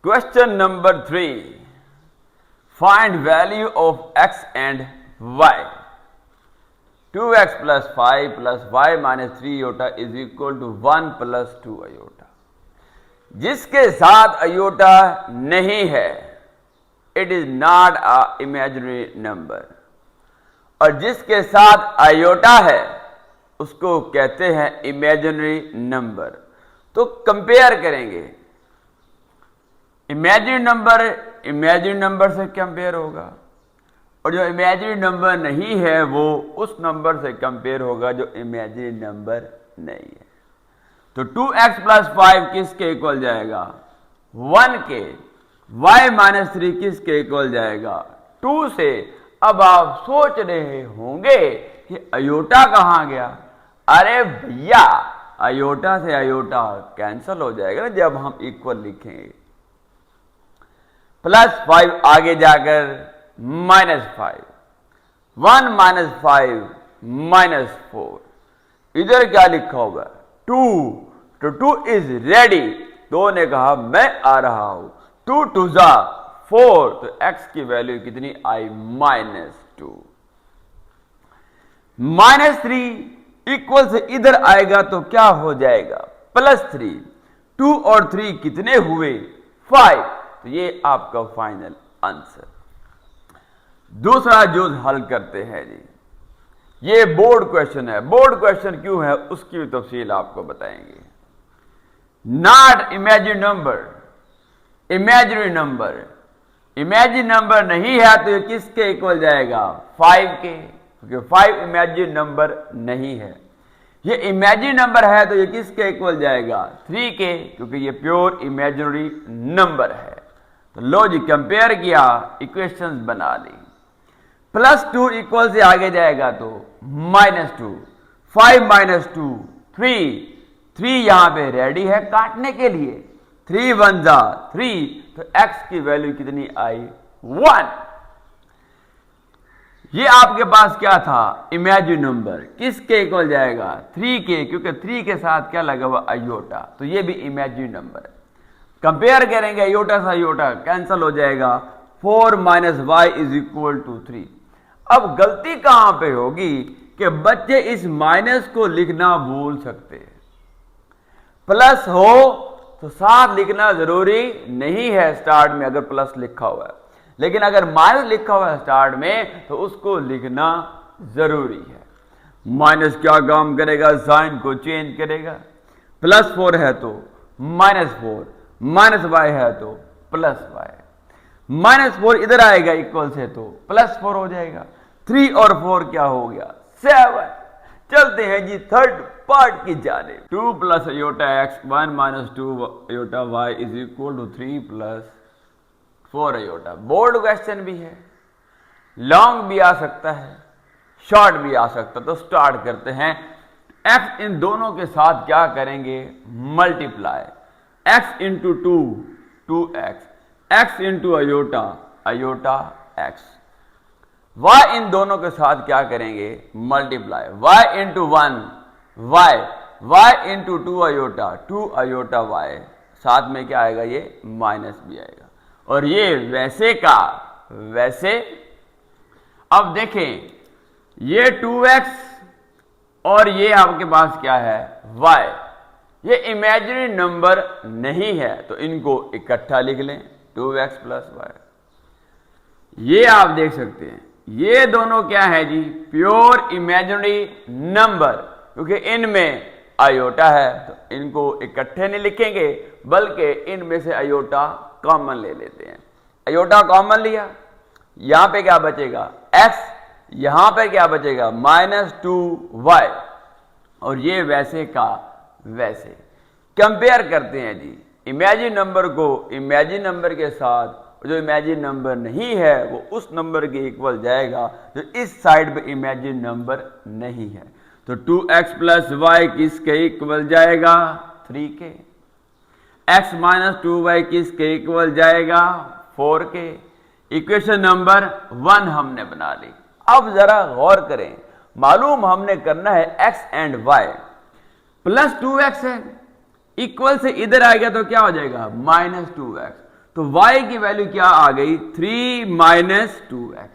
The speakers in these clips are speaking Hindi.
Question number 3. Find value of x and y. 2x plus 5 plus y minus 3 iota is equal to 1 plus 2 iota. जिसके साथ आयोटा नहीं है, it is not a imaginary number. और जिसके साथ आयोटा है उसको कहते हैं इमेजिनरी नंबर. तो कंपेयर करेंगे. इमेजिनरी नंबर से कंपेयर होगा और जो इमेजिनरी नंबर नहीं है वो उस नंबर से कंपेयर होगा जो इमेजिनरी नंबर नहीं है. तो 2x प्लस 5 किसके इक्वल जाएगा? 1 के. y माइनस 3 किसके इक्वल जाएगा? 2 से. अब आप सोच रहे होंगे कि अयोटा कहां गया? अरे भैया, अयोटा से अयोटा कैंसल हो जाएगा ना जब हम इक्वल लिखेंगे. प्लस 5 आगे जाकर माइनस 5. 1 minus 5 minus 4. इधर क्या लिखा होगा? 2. तो 2 इज रेडी. 2 ने कहा मैं आ रहा हूं. 2 2 जा 4. तो x की वैल्यू कितनी आई? -2. -3 इक्वल से इधर आएगा तो क्या हो जाएगा? +3. 2 और 3 कितने हुए? 5. तो ये आपका फाइनल आंसर. दूसरा जो हल करते हैं जी, ये बोर्ड क्वेश्चन है. बोर्ड क्वेश्चन क्यों है उसकी तफसील आपको बताएंगे. Not imagine number. Imaginary number. Imagine number नहीं है तो ये किसके इक्वल जाएगा? 5 के, क्योंकि 5 इमेजिन नंबर नहीं है. ये इमेजिन नंबर है तो ये किसके इक्वल जाएगा? 3 के, क्योंकि ये प्योर इमेजिनरी नंबर है. तो लो जी, कंपेयर किया, इक्वेशंस बना ली. +2 इक्वल से आगे जाएगा तो -2. 5 माइनस 2 3 यहां पे रेडी है काटने के लिए. 3 1 जा 3. तो x की वैल्यू कितनी आई? 1. ये आपके पास क्या था? Imagine number. किसके इक्वल जाएगा? 3 के, क्योंकि 3 के साथ क्या लगा हुआ? अयोटा. तो ये भी इमेजिन नंबर है. कंपेयर करेंगे अयोटा से अयोटा कैंसल हो जाएगा. 4 minus y is equal to 3. अब गलती कहां पे होगी कि बच्चे इस माइनस को लिखना भूल सकते हैं. प्लस हो तो साथ लिखना जरूरी नहीं है स्टार्ट में अगर प्लस लिखा हुआ है, लेकिन अगर माइनस लिखा हुआ है स्टार्ट में तो उसको लिखना जरूरी है. माइनस क्या काम करेगा? साइन को चेंज करेगा. +4 है तो -4, -y है तो +y. -4 इधर आएगा इक्वल से तो +4 हो जाएगा. 3 और 4 क्या हो गया? 7. चलते हैं जी थर्ड पार्ट की जाने. 2 plus iota x 1 minus 2 iota y is equal to 3 plus 4 iota. Board question भी है, लॉन्ग भी आ सकता है, शॉर्ट भी आ सकता है. तो स्टार्ट करते हैं. x इन दोनों के साथ क्या करेंगे? Multiply. x into 2 2x, x into iota iota x. y इन दोनों के साथ क्या करेंगे? Multiply. y into 1 y into 2 iota 2 iota y. साथ में क्या आएगा? ये माइनस भी आएगा. और ये वैसे का वैसे. अब देखें, ये 2x और ये आपके पास क्या है? y. ये इमेजिनरी नंबर नहीं है तो इनको इकट्ठा लिख लें. 2x plus y. ये आप देख सकते हैं ये दोनों क्या है जी? Pure imaginary number. क्योंकि इनमें अयोटा है तो इनको इकट्ठे नहीं लिखेंगे बल्कि इनमें से अयोटा कॉमन ले लेते हैं. अयोटा कॉमन लिया, यहां पे क्या बचेगा? x. यहां पे क्या बचेगा? -2y. और ये वैसे का वैसे. कंपेयर करते हैं जी इमेजिन नंबर को इमेजिन नंबर के साथ. जो इमेजिन नंबर नहीं है वो उस नंबर के इक्वल जाएगा जो इस साइड पे इमेजिन नंबर नहीं है. तो 2x प्लस y किसके इक्वल जाएगा? 3 के. x माइनस 2y किसके इक्वल जाएगा? 4 के. इक्वेशन नंबर 1 हमने बना ली. अब जरा गौर करें, मालूम हमने करना है x एंड y. +2x है, इक्वल से इधर आएगा तो क्या हो जाएगा? -2x. तो y की वैल्यू क्या आ गई 3 माइनस 2x।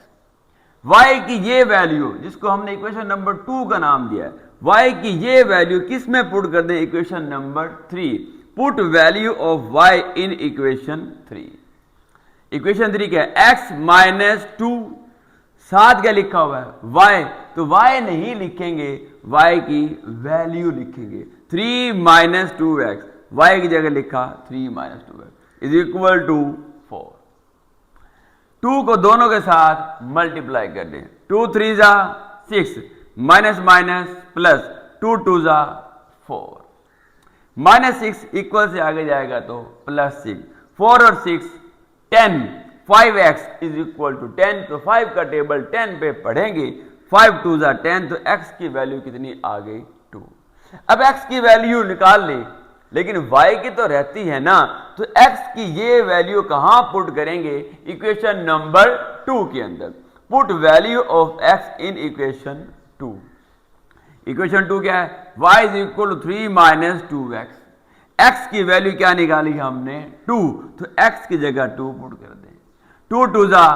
y की ये वैल्यू जिसको हमने इक्वेशन नंबर 2 का नाम दिया है, y की ये वैल्यू किस में पुट कर दें, equation number 3। Put value of y in equation 3। Equation 3 क्या है, x माइनस 2, साथ क्या लिखा हुआ है y, तो y नहीं लिखेंगे, y की वैल्यू लिखेंगे 3 माइनस 2x, y की जगह लिखा 3 minus 2x is equal to 4। 2 को दोनों के साथ मल्टीप्लाई कर दें, 2 3 जा 6, माइनस माइनस प्लस 2 2 जा 4, माइनस 6 इक्वल से आगे जाएगा तो प्लस 6, 4 और 6 10, 5x इज इक्वल टू 10, तो 5 का टेबल 10 पे पढ़ेंगे, 5 2 जा 10, तो x की वैल्यू कितनी आ गई 2। अब x की वैल्यू निकाल ले, लेकिन y की तो रहती है ना, तो x की ये वैल्यू कहां पुट करेंगे, इक्वेशन नंबर 2 के अंदर। Put value of x in equation 2। Equation 2 क्या है, y is equal to 3 minus 2x। x की वैल्यू क्या निकाली हमने 2, तो x की जगह 2 पुट कर दें, 2 2 जा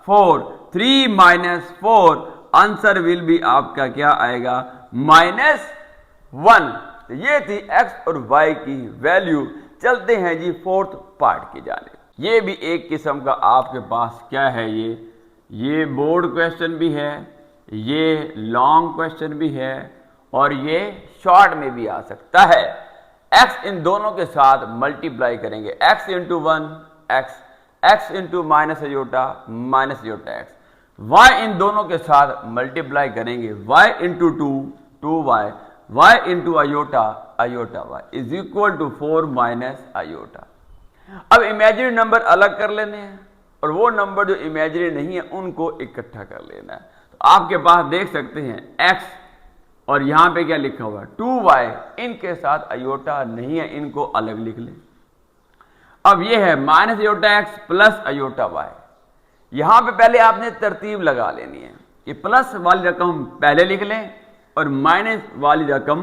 4, 3 माइनस 4, आंसर विल बी आपका क्या आएगा -1। तो ये थी x और y की वैल्यू। चलते हैं जी फोर्थ पार्ट की जाने। ये भी एक किस्म का आपके पास क्या है, ये बोर्ड क्वेश्चन भी है, ये लॉन्ग क्वेश्चन भी है और ये शॉर्ट में भी आ सकता है। x इन दोनों के साथ मल्टीप्लाई करेंगे, x into 1 x into minus iota x, y इन दोनों के साथ मल्टीप्लाई करेंगे, y into 2y, y into iota y is equal to 4 minus iota. अब इमेजिनरी नंबर अलग कर लेने हैं और वो नंबर जो इमेजिनरी नहीं है उनको इकट्ठा कर लेना है। तो आपके पास देख सकते हैं x और यहां पे क्या लिखा हुआ है 2y, इनके साथ अयोटा नहीं है, इनको अलग लिख लें। अब ये है minus iota x plus iota y। यहां पे पहले आपने तरतीब लगा लेनी है कि प्लस वाली रकम पहले लिख लें और माइनस वाली रकम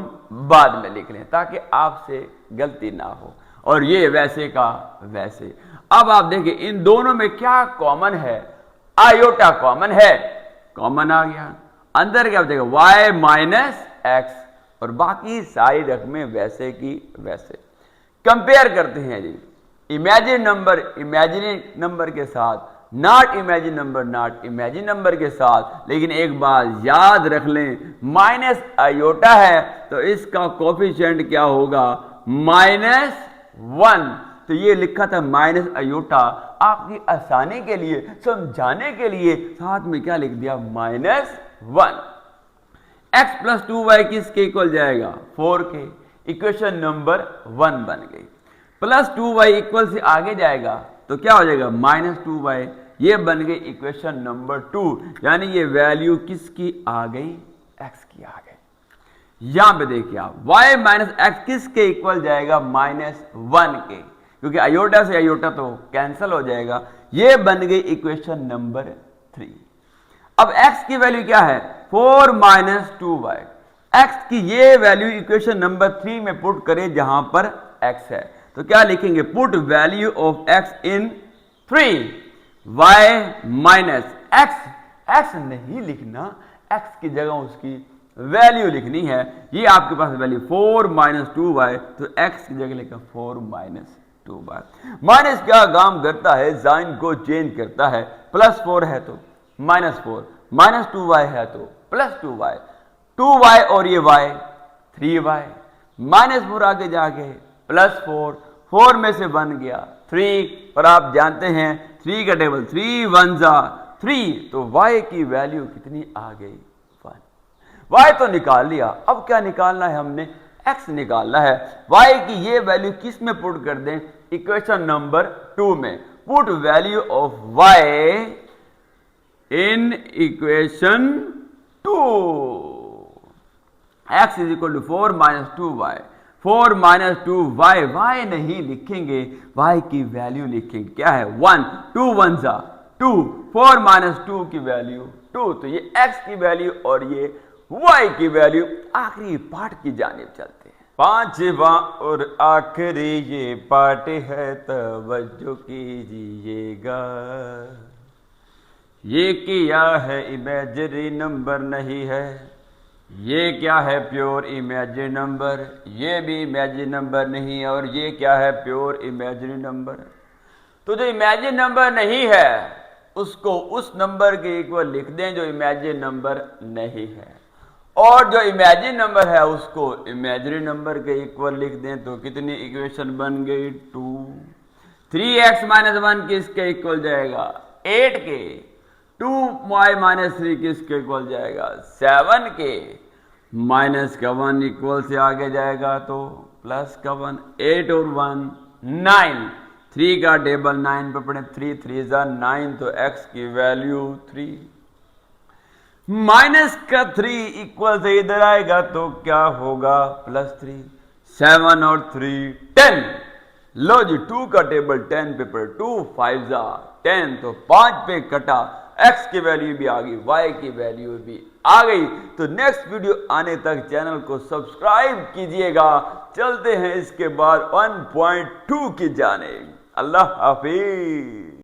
बाद में लिख लें ताकि आपसे गलती ना हो, और ये वैसे का वैसे। अब आप देखिए इन दोनों में क्या कॉमन है, आयोटा कॉमन है, कॉमन आ गया। अंदर क्या बचेगा y माइनस x और बाकी सारी रकमें वैसे की वैसे। कंपेयर करते हैं जी, इमेजिनरी नंबर के साथ, नॉट इमेजिन नंबर के साथ। लेकिन एक बात याद रख लें, माइनस अयोटा है तो इसका कोफिशिएंट क्या होगा -1। तो ये लिखा था माइनस अयोटा, आपकी आसानी के लिए, समझाने के लिए साथ में क्या लिख दिया -1। x प्लस 2y किसके इक्वल जाएगा 4 के, इक्वेशन नंबर 1 बन गई। प्लस 2y इक्वल से आगे जाएगा तो क्या हो जाएगा -2y, ये बन गई इक्वेशन नंबर 2। यानी ये वैल्यू किसकी आ गई, x की आ गई। यहां पे देखिए आप y माइनस x किसके इक्वल जाएगा -1 के, क्योंकि अयोटा से अयोटा तो कैंसिल हो जाएगा। ये बन गई इक्वेशन नंबर 3। अब x की वैल्यू क्या है 4 माइनस 2y। x की ये वैल्यू इक्वेशन नंबर 3 में पुट करें जहां पर x है, तो क्या लिखेंगे, put value of x in 3, y minus x नहीं लिखना, x की जगह उसकी वैल्यू लिखनी है। ये आपके पास वैल्यू 4 माइनस 2y, तो x की जगह लिखा 4 माइनस 2y। माइनस क्या काम करता है, साइन को चेंज करता है। +4 है तो -4, -2y है तो +2y, 2y और ये y 3y, -4 आगे जाके +4, 4 में से बन गया 3, और आप जानते हैं 3 का टेबल 3 1 जा 3, तो y की वैल्यू कितनी आ गई 1। y तो निकाल लिया, अब क्या निकालना है हमने, x निकालना है। y की ये वैल्यू किस में पुट कर दें, इक्वेशन नंबर 2 में। Put value of y in equation 2, x is equal to 4 minus 2y, 4 minus 2y, y नहीं लिखेंगे, y की वैल्यू लिखेंगे क्या है 1, 2 1 जा 2, 4 माइनस 2 की वैल्यू 2, तो ये x की वैल्यू और ये y की वैल्यू। आखिरी पार्ट की जानिब चलते हैं। पांचवा और आखिरी ये पार्ट है, तवज्जो कीजिएगा। ये क्या है इमेजिनरी नंबर नहीं है, ये क्या है प्योर इमेजिनरी नंबर, ये भी इमेजिनरी नंबर नहीं है, और ये क्या है प्योर इमेजिनरी नंबर। तो जो इमेजिनरी नंबर नहीं है उसको उस नंबर के इक्वल लिख दें जो इमेजिनरी नंबर नहीं है, और जो इमेजिनरी नंबर है उसको इमेजिनरी नंबर के इक्वल लिख दें। तो कितनी इक्वेशन बन गई 2। 3x - 1 किसके इक्वल जाएगा 8 के। 2y - 3 किसके इक्वल जाएगा 7 के। माइनस का 1 इक्वल से आगे जाएगा तो प्लस का 1। 8 और 1 9। 3 का टेबल 9 पे पढ़े, 3 3 जा 9, तो x की वैल्यू 3। माइनस का 3 इक्वल से इधर आएगा तो क्या होगा +3। 7 और 3 10। लो जी 2 का टेबल 10 पे पढ़े, 2 5 जा 10, तो 5 पे कटा, x की वैल्यू भी आ गई, y की वैल्यू भी आ गई। तो नेक्स्ट वीडियो आने तक चैनल को सब्सक्राइब कीजिएगा। चलते हैं इसके बाद 1.2 की जाने। अल्लाह हाफिज।